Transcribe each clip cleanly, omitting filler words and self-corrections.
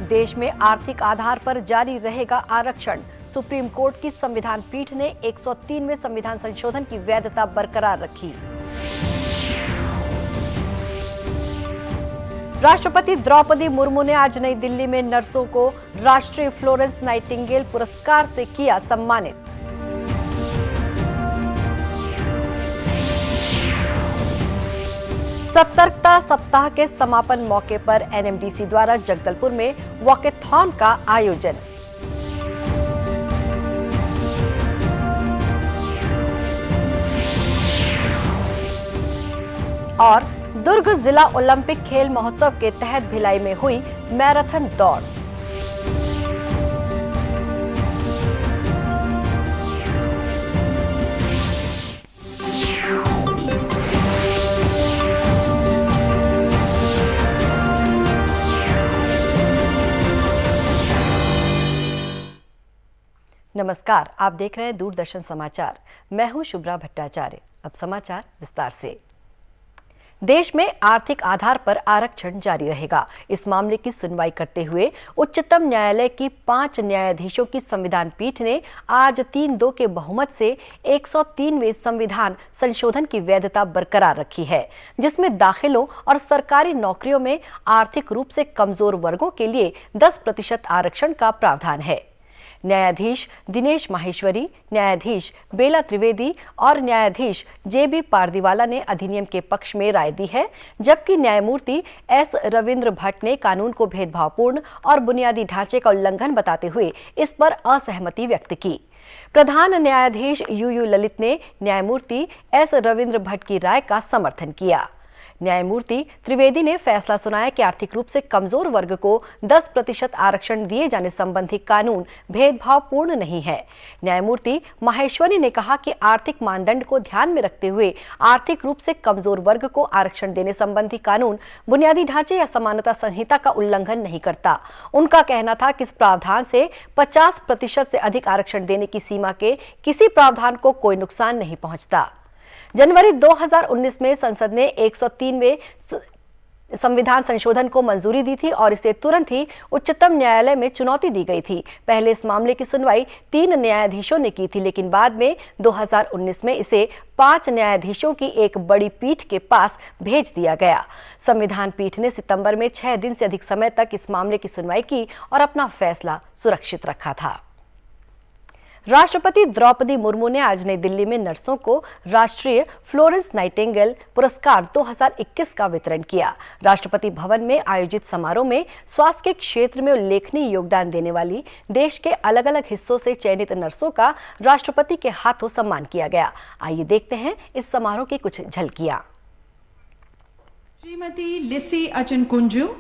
देश में आर्थिक आधार पर जारी रहेगा आरक्षण। सुप्रीम कोर्ट की संविधान पीठ ने 103वें संविधान संशोधन की वैधता बरकरार रखी। राष्ट्रपति द्रौपदी मुर्मू ने आज नई दिल्ली में नर्सों को राष्ट्रीय फ्लोरेंस नाइटिंगेल पुरस्कार से किया सम्मानित। सतर्कता सप्ताह के समापन मौके पर एनएमडीसी द्वारा जगदलपुर में वॉकेथॉन का आयोजन। और दुर्ग जिला ओलंपिक खेल महोत्सव के तहत भिलाई में हुई मैराथन दौड़। नमस्कार, आप देख रहे हैं दूरदर्शन समाचार। मैं हूं शुभ्रा भट्टाचार्य। अब समाचार विस्तार से। देश में आर्थिक आधार पर आरक्षण जारी रहेगा। इस मामले की सुनवाई करते हुए उच्चतम न्यायालय की 5 न्यायाधीशों की संविधान पीठ ने आज 3-2 के बहुमत से 103वें संविधान संशोधन की वैधता बरकरार रखी है, जिसमें दाखिलों और सरकारी नौकरियों में आर्थिक रूप से कमजोर वर्गों के लिए 10% आरक्षण का प्रावधान है। न्यायाधीश दिनेश माहेश्वरी, न्यायाधीश बेला त्रिवेदी और न्यायाधीश जेबी पारदीवाला ने अधिनियम के पक्ष में राय दी है, जबकि न्यायमूर्ति एस रविंद्र भट्ट ने कानून को भेदभावपूर्ण और बुनियादी ढांचे का उल्लंघन बताते हुए इस पर असहमति व्यक्त की। प्रधान न्यायाधीश यूयू ललित ने न्यायमूर्ति एस रविंद्र भट्ट की राय का समर्थन किया। न्यायमूर्ति त्रिवेदी ने फैसला सुनाया कि आर्थिक रूप से कमजोर वर्ग को 10% आरक्षण दिए जाने संबंधी कानून भेदभावपूर्ण नहीं है। न्यायमूर्ति माहेश्वरी ने कहा कि आर्थिक मानदंड को ध्यान में रखते हुए आर्थिक रूप से कमजोर वर्ग को आरक्षण देने संबंधी कानून बुनियादी ढांचे या समानता संहिता का उल्लंघन नहीं करता। उनका कहना था कि इस प्रावधान से 50% से अधिक आरक्षण देने की सीमा के किसी प्रावधान को कोई नुकसान नहीं पहुंचता। जनवरी 2019 में संसद ने 103वें संविधान संशोधन को मंजूरी दी थी और इसे तुरंत ही उच्चतम न्यायालय में चुनौती दी गई थी। पहले इस मामले की सुनवाई 3 न्यायाधीशों ने की थी, लेकिन बाद में 2019 में इसे 5 न्यायाधीशों की एक बड़ी पीठ के पास भेज दिया गया। संविधान पीठ ने सितंबर में 6 दिन से अधिक समय तक इस मामले की सुनवाई की और अपना फैसला सुरक्षित रखा था। राष्ट्रपति द्रौपदी मुर्मू ने आज नई दिल्ली में नर्सों को राष्ट्रीय फ्लोरेंस नाइटिंगेल पुरस्कार 2021 का वितरण किया। राष्ट्रपति भवन में आयोजित समारोह में स्वास्थ्य के क्षेत्र में उल्लेखनीय योगदान देने वाली देश के अलग अलग हिस्सों से चयनित नर्सों का राष्ट्रपति के हाथों सम्मान किया गया। आइए देखते हैं इस समारोह की कुछ झलकियां। Shrimati Lissy Achankunju,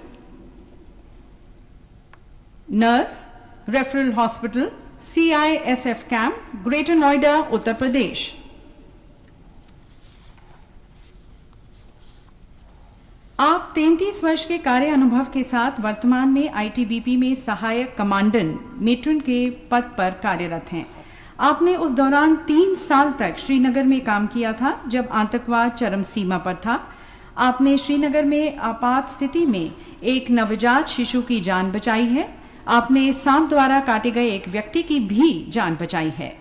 nurse, referral hospital, CISF camp, greater Noida, Uttar Pradesh. आप 33 वर्ष के कार्य अनुभव के साथ वर्तमान में ITBP में सहायक कमांडेंट मेट्रन के पद पर कार्यरत हैं। आपने उस दौरान 3 साल तक श्रीनगर में काम किया था, जब आतंकवाद चरम सीमा पर था। आपने श्रीनगर में आपात स्थिति में एक नवजात शिशु की जान बचाई है। आपने सांप द्वारा काटे गए एक व्यक्ति की भी जान बचाई है।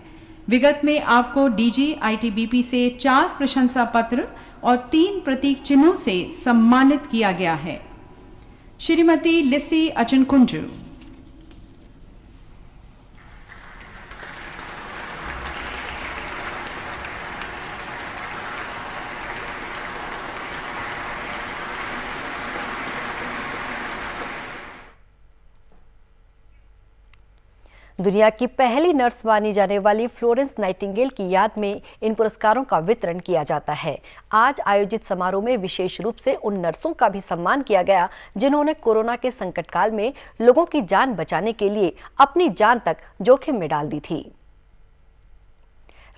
विगत में आपको DG ITBP से 4 प्रशंसा पत्र और 3 प्रतीक चिन्हों से सम्मानित किया गया है। श्रीमती लिसी अचनकुंजू। दुनिया की पहली नर्स मानी जाने वाली फ्लोरेंस नाइटिंगेल की याद में इन पुरस्कारों का वितरण किया जाता है। आज आयोजित समारोह में विशेष रूप से उन नर्सों का भी सम्मान किया गया जिन्होंने कोरोना के संकट काल में लोगों की जान बचाने के लिए अपनी जान तक जोखिम में डाल दी थी।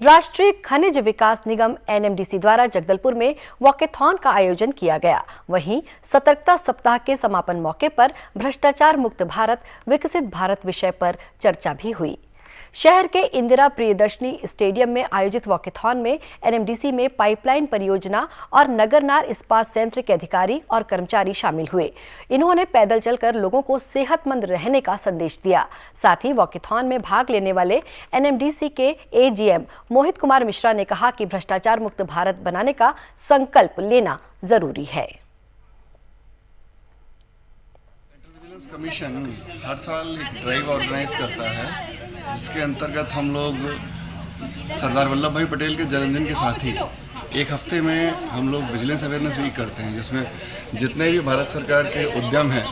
राष्ट्रीय खनिज विकास निगम NMDC द्वारा जगदलपुर में वॉकेथॉन का आयोजन किया गया। वहीं सतर्कता सप्ताह के समापन मौके पर भ्रष्टाचार मुक्त भारत विकसित भारत विषय पर चर्चा भी हुई। शहर के इंदिरा प्रियदर्शनी स्टेडियम में आयोजित वॉकेथॉन में एनएमडीसी में पाइपलाइन परियोजना और नगरनार इस्पात संयंत्र के अधिकारी और कर्मचारी शामिल हुए। इन्होंने पैदल चलकर लोगों को सेहतमंद रहने का संदेश दिया। साथ ही वॉकेथॉन में भाग लेने वाले एनएमडीसी के एजीएम मोहित कुमार मिश्रा ने कहा कि भ्रष्टाचार मुक्त भारत बनाने का संकल्प लेना जरूरी है। कमीशन हर साल एक ड्राइव ऑर्गेनाइज करता है, जिसके अंतर्गत हम लोग सरदार वल्लभ भाई पटेल के जन्मदिन के साथ ही एक हफ्ते में हम लोग विजिलेंस अवेयरनेस वीक करते हैं, जिसमें जितने भी भारत सरकार के उद्यम हैं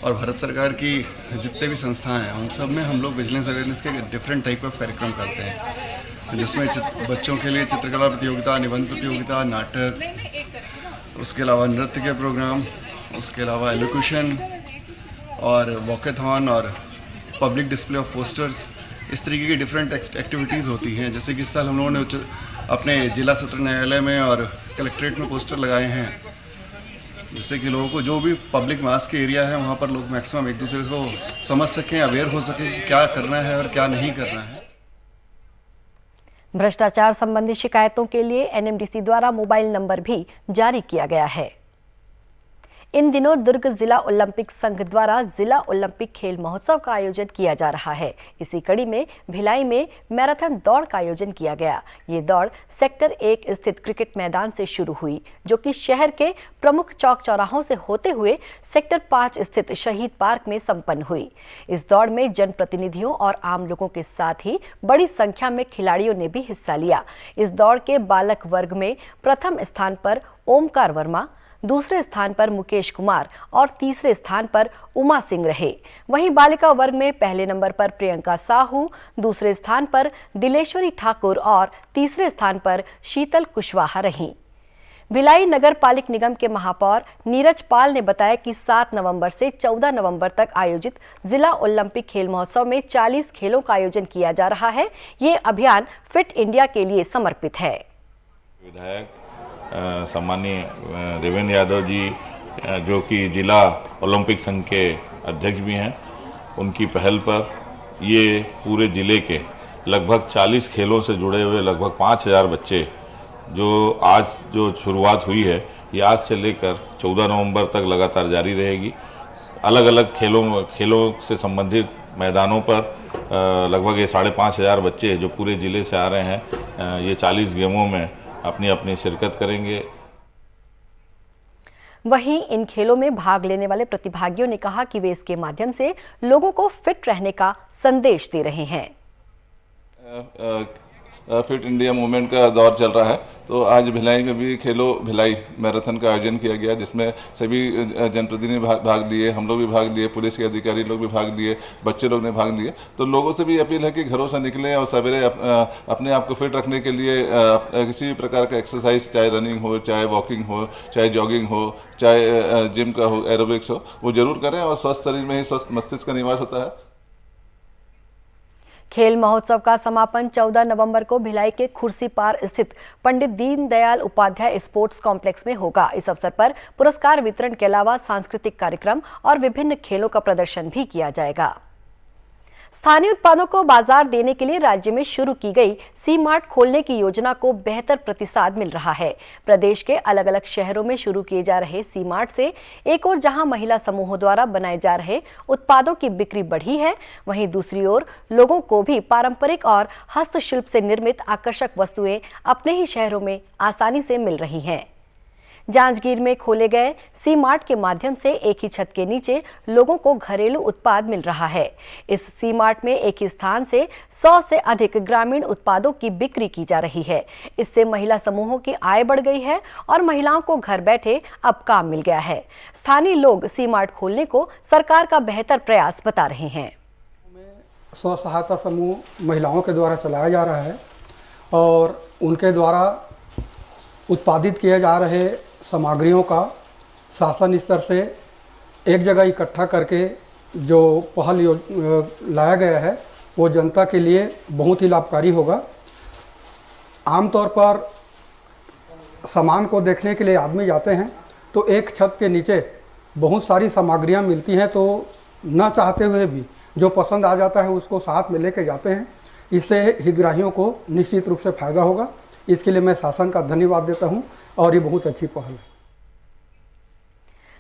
और भारत सरकार की जितने भी संस्थाएं हैं उन सब में हम लोग विजिलेंस अवेयरनेस के डिफरेंट टाइप ऑफ कार्यक्रम करते हैं, जिसमें बच्चों के लिए चित्रकला प्रतियोगिता, निबंध प्रतियोगिता, नाटक, उसके अलावा नृत्य के प्रोग्राम, उसके अलावा एलोक्यूशन और वॉकेथॉन और पब्लिक डिस्प्ले ऑफ पोस्टर्स, इस तरीके की डिफरेंट एक्टिविटीज़ होती हैं। जैसे कि इस साल हम लोगों ने अपने जिला सत्र न्यायालय में और कलेक्ट्रेट में पोस्टर लगाए हैं, जिससे कि लोगों को जो भी पब्लिक मास के एरिया है वहाँ पर लोग मैक्सिमम एक दूसरे को समझ सकें, अवेयर हो सकें कि क्या करना है और क्या नहीं करना है। भ्रष्टाचार संबंधी शिकायतों के लिए एनएमडीसी द्वारा मोबाइल नंबर भी जारी किया गया है। इन दिनों दुर्ग जिला ओलंपिक संघ द्वारा जिला ओलंपिक खेल महोत्सव का आयोजन किया जा रहा है। इसी कड़ी में भिलाई में मैराथन दौड़ का आयोजन किया गया। ये दौड़ सेक्टर 1 स्थित क्रिकेट मैदान से शुरू हुई, जो कि शहर के प्रमुख चौक चौराहों से होते हुए सेक्टर 5 स्थित शहीद पार्क में संपन्न हुई। इस दौड़ में जनप्रतिनिधियों और आम लोगों के साथ ही बड़ी संख्या में खिलाड़ियों ने भी हिस्सा लिया। इस दौड़ के बालक वर्ग में प्रथम स्थान पर ओमकार वर्मा, दूसरे स्थान पर मुकेश कुमार और तीसरे स्थान पर उमा सिंह रहे। वहीं बालिका वर्ग में पहले नंबर पर प्रियंका साहू, दूसरे स्थान पर दिलेश्वरी ठाकुर और तीसरे स्थान पर शीतल कुशवाहा रहीं। भिलाई नगर पालिक निगम के महापौर नीरज पाल ने बताया कि 7 नवंबर से 14 नवंबर तक आयोजित जिला ओलंपिक खेल महोत्सव में 40 खेलों का आयोजन किया जा रहा है। ये अभियान फिट इंडिया के लिए समर्पित है। विधायक सम्माननीय देवेंद्र यादव जी, जो कि जिला ओलंपिक संघ के अध्यक्ष भी हैं, उनकी पहल पर ये पूरे ज़िले के लगभग 40 खेलों से जुड़े हुए लगभग 5000 बच्चे, जो आज जो शुरुआत हुई है, ये आज से लेकर 14 नवंबर तक लगातार जारी रहेगी। अलग अलग खेलों से संबंधित मैदानों पर लगभग ये 5500 बच्चे जो पूरे ज़िले से आ रहे हैं, ये 40 गेमों में अपनी अपनी शिरकत करेंगे। वहीं इन खेलों में भाग लेने वाले प्रतिभागियों ने कहा कि वे इसके माध्यम से लोगों को फिट रहने का संदेश दे रहे हैं। फिट इंडिया मूवमेंट का दौर चल रहा है, तो आज भिलाई में भी खेलो भिलाई मैराथन का आयोजन किया गया, जिसमें सभी जनप्रतिनिधि भाग लिए, हम लोग भी भाग लिए, पुलिस के अधिकारी लोग भी भाग लिए, बच्चे लोग ने भाग लिए। तो लोगों से भी अपील है कि घरों से निकलें और सवेरे अपने आप को फिट रखने के लिए किसी भी प्रकार का एक्सरसाइज, चाहे रनिंग हो, चाहे वॉकिंग हो, चाहे जॉगिंग हो, चाहे जिम का हो, एरोबिक्स हो, वो जरूर करें। और स्वस्थ शरीर में ही स्वस्थ मस्तिष्क का निवास होता है। खेल महोत्सव का समापन 14 नवंबर को भिलाई के खुर्सीपार स्थित पंडित दीनदयाल उपाध्याय स्पोर्ट्स कॉम्प्लेक्स में होगा। इस अवसर पर पुरस्कार वितरण के अलावा सांस्कृतिक कार्यक्रम और विभिन्न खेलों का प्रदर्शन भी किया जाएगा। स्थानीय उत्पादों को बाजार देने के लिए राज्य में शुरू की गई सी मार्ट खोलने की योजना को बेहतर प्रतिसाद मिल रहा है। प्रदेश के अलग अलग शहरों में शुरू किए जा रहे सी मार्ट से एक ओर जहां महिला समूहों द्वारा बनाए जा रहे उत्पादों की बिक्री बढ़ी है, वहीं दूसरी ओर लोगों को भी पारंपरिक और हस्तशिल्प से निर्मित आकर्षक वस्तुएं अपने ही शहरों में आसानी से मिल रही हैं। जांजगीर में खोले गए सी मार्ट के माध्यम से एक ही छत के नीचे लोगों को घरेलू उत्पाद मिल रहा है। इस सी मार्ट में एक ही स्थान से 100 से अधिक ग्रामीण उत्पादों की बिक्री की जा रही है। इससे महिला समूहों की आय बढ़ गई है और महिलाओं को घर बैठे अब काम मिल गया है। स्थानीय लोग सी मार्ट खोलने को सरकार का बेहतर प्रयास बता रहे हैं। स्व सहायता समूह महिलाओं के द्वारा चलाया जा रहा है और उनके द्वारा उत्पादित किए जा रहे सामग्रियों का शासन स्तर से एक जगह इकट्ठा करके जो पहल लाया गया है वो जनता के लिए बहुत ही लाभकारी होगा। आमतौर पर सामान को देखने के लिए आदमी जाते हैं तो एक छत के नीचे बहुत सारी सामग्रियां मिलती हैं, तो न चाहते हुए भी जो पसंद आ जाता है उसको साथ में लेके जाते हैं। इससे हितग्राहियों को निश्चित रूप से फ़ायदा होगा। इसके लिए मैं शासन का धन्यवाद देता हूँ और ये बहुत अच्छी पहल है।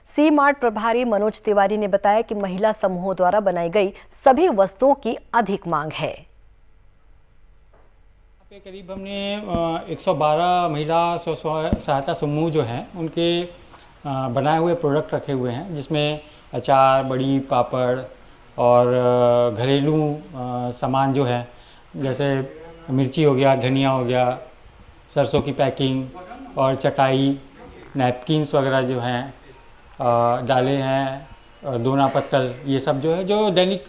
सी मार्ट प्रभारी मनोज तिवारी ने बताया कि महिला समूहों द्वारा बनाई गई सभी वस्तुओं की अधिक मांग है। करीब हमने 112 महिला स्व सहायता समूह जो हैं उनके बनाए हुए प्रोडक्ट रखे हुए हैं, जिसमें अचार, बड़ी, पापड़ और घरेलू सामान जो है, जैसे मिर्ची हो गया, धनिया हो गया, सरसों की पैकिंग और चटाई, नैपकिन्स वगैरह जो हैं, दालें हैं, दोना पत्तल, ये सब जो है जो दैनिक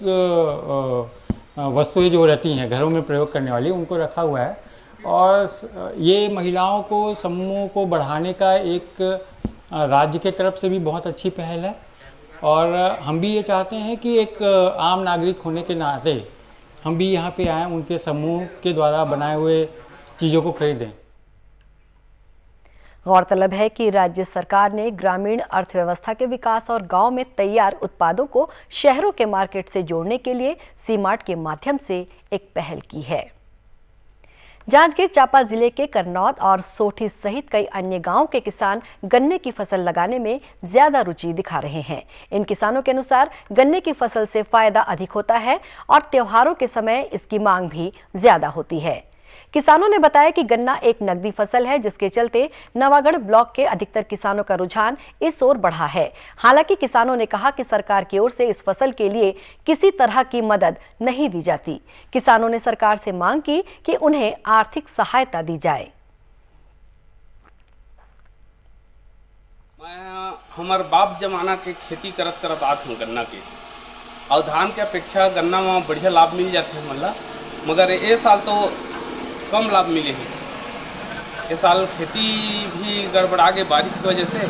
वस्तुएं जो रहती हैं घरों में प्रयोग करने वाली, उनको रखा हुआ है। और ये महिलाओं को, समूहों को बढ़ाने का एक राज्य के तरफ से भी बहुत अच्छी पहल है। और हम भी ये चाहते हैं कि एक आम नागरिक होने के नाते हम भी यहाँ पे आएँ, उनके समूह के द्वारा बनाए हुए चीज़ों को खरीदें। गौरतलब है कि राज्य सरकार ने ग्रामीण अर्थव्यवस्था के विकास और गांव में तैयार उत्पादों को शहरों के मार्केट से जोड़ने के लिए सी मार्ट के माध्यम से एक पहल की है। जांजगीर चांपा जिले के करनौद और सोठी सहित कई अन्य गांवों के किसान गन्ने की फसल लगाने में ज्यादा रुचि दिखा रहे हैं। इन किसानों के अनुसार गन्ने की फसल से फायदा अधिक होता है और त्योहारों के समय इसकी मांग भी ज्यादा होती है। किसानों ने बताया कि गन्ना एक नकदी फसल है, जिसके चलते नवागढ़ ब्लॉक के अधिकतर किसानों का रुझान इस ओर बढ़ा है। हालांकि किसानों ने कहा कि सरकार की ओर से इस फसल के लिए किसी तरह की मदद नहीं दी जाती। किसानों ने सरकार से मांग की कि उन्हें आर्थिक सहायता दी जाए। मैं हमार बाप जमाना के खेती करत आत हूँ गन्ना के, और धान के अपेक्षा गन्ना में बढ़िया लाभ मिल जाते हैं मतलब, मगर ये साल तो कम लाभ मिले हैं। इस साल खेती भी गड़बड़ा गई बारिश की वजह से,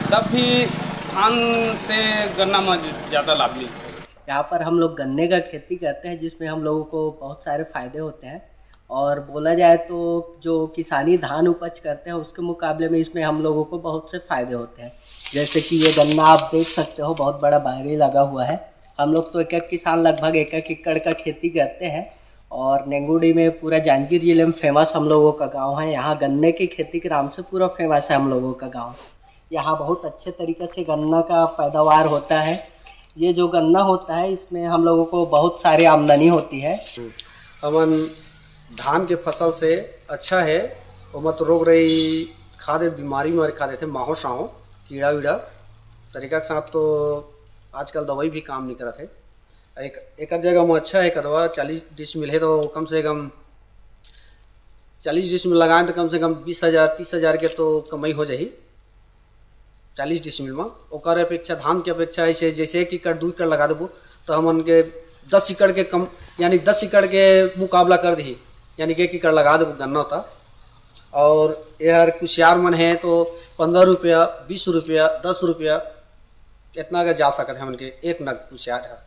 तब भी धान से गन्ना में ज़्यादा लाभ मिलता है। यहाँ पर हम लोग गन्ने का खेती करते हैं, जिसमें हम लोगों को बहुत सारे फ़ायदे होते हैं। और बोला जाए तो जो किसानी धान उपज करते हैं उसके मुकाबले में इसमें हम लोगों को बहुत से फ़ायदे होते हैं। जैसे कि ये गन्ना आप देख सकते हो, बहुत बड़ा बारी लगा हुआ है। हम लोग तो एक किसान लगभग 1 एकड़ का खेती करते हैं। और नेंगुडी में पूरा जांजगीर जिले में फेमस हम लोगों का गांव है। यहाँ गन्ने की खेती के नाम से पूरा फेमस है हम लोगों का गांव। यहाँ बहुत अच्छे तरीके से गन्ना का पैदावार होता है। ये जो गन्ना होता है इसमें हम लोगों को बहुत सारी आमदनी होती है। हमन धान के फसल से अच्छा है, मत रोग रही खा दे, बीमारी में खा देते माहो साहो कीड़ा वीड़ा तरीका के साथ। तो आजकल दवाई भी काम नहीं करते है। एक जगह में अच्छा है कदवा 40 डिसमिल है, तो कम से कम 40 डिसमिल लगाएं तो कम से कम 20,000-30,000 के तो कमाई हो जाही 40 डिसमिल में। ओकर अपेक्षा धान के अपेक्षा ऐसे जैसे 1 एकड़ 2 एकड़ लगा देबो तो हमन के 10 एकड़ के कम, यानी 10 एकड़ के मुकाबला कर दी, यानी 1 एकड़ लगा देबो गन्ना होता। और यार कुशियार मन है तो 15 रुपया, 20 रुपया, 10 रुपया इतना का जा सकते हैं हमन के एक नग कुशियार है।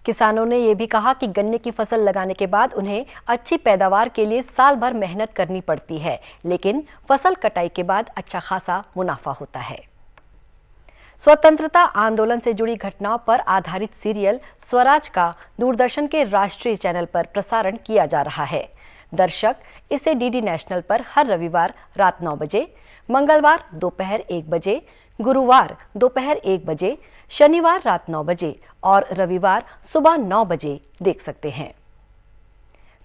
किसानों ने यह भी कहा कि गन्ने की फसल लगाने के बाद उन्हें अच्छी पैदावार के लिए साल भर मेहनत करनी पड़ती है, लेकिन फसल कटाई के बाद अच्छा खासा मुनाफा होता है। स्वतंत्रता आंदोलन से जुड़ी घटनाओं पर आधारित सीरियल स्वराज का दूरदर्शन के राष्ट्रीय चैनल पर प्रसारण किया जा रहा है। दर्शक इसे डीडी नेशनल पर हर रविवार रात 9 बजे, मंगलवार दोपहर 1 बजे, गुरुवार दोपहर 1 बजे, शनिवार रात 9 बजे और रविवार सुबह 9 बजे देख सकते हैं।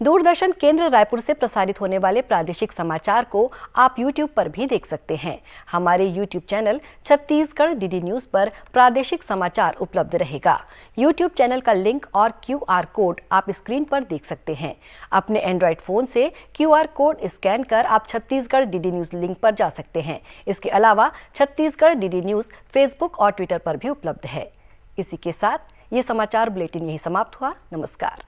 दूरदर्शन केंद्र रायपुर से प्रसारित होने वाले प्रादेशिक समाचार को आप YouTube पर भी देख सकते हैं। हमारे YouTube channel Chhattisgarh DD news पर प्रादेशिक समाचार उपलब्ध रहेगा। YouTube चैनल का लिंक और QR कोड आप स्क्रीन पर देख सकते हैं। अपने एंड्रॉयड फोन से QR कोड स्कैन कर आप छत्तीसगढ़ डीडी न्यूज लिंक पर जा सकते हैं। इसके अलावा छत्तीसगढ़ डीडी न्यूज फेसबुक और ट्विटर पर भी उपलब्ध है। इसी के साथ ये समाचार बुलेटिन यही समाप्त हुआ। नमस्कार।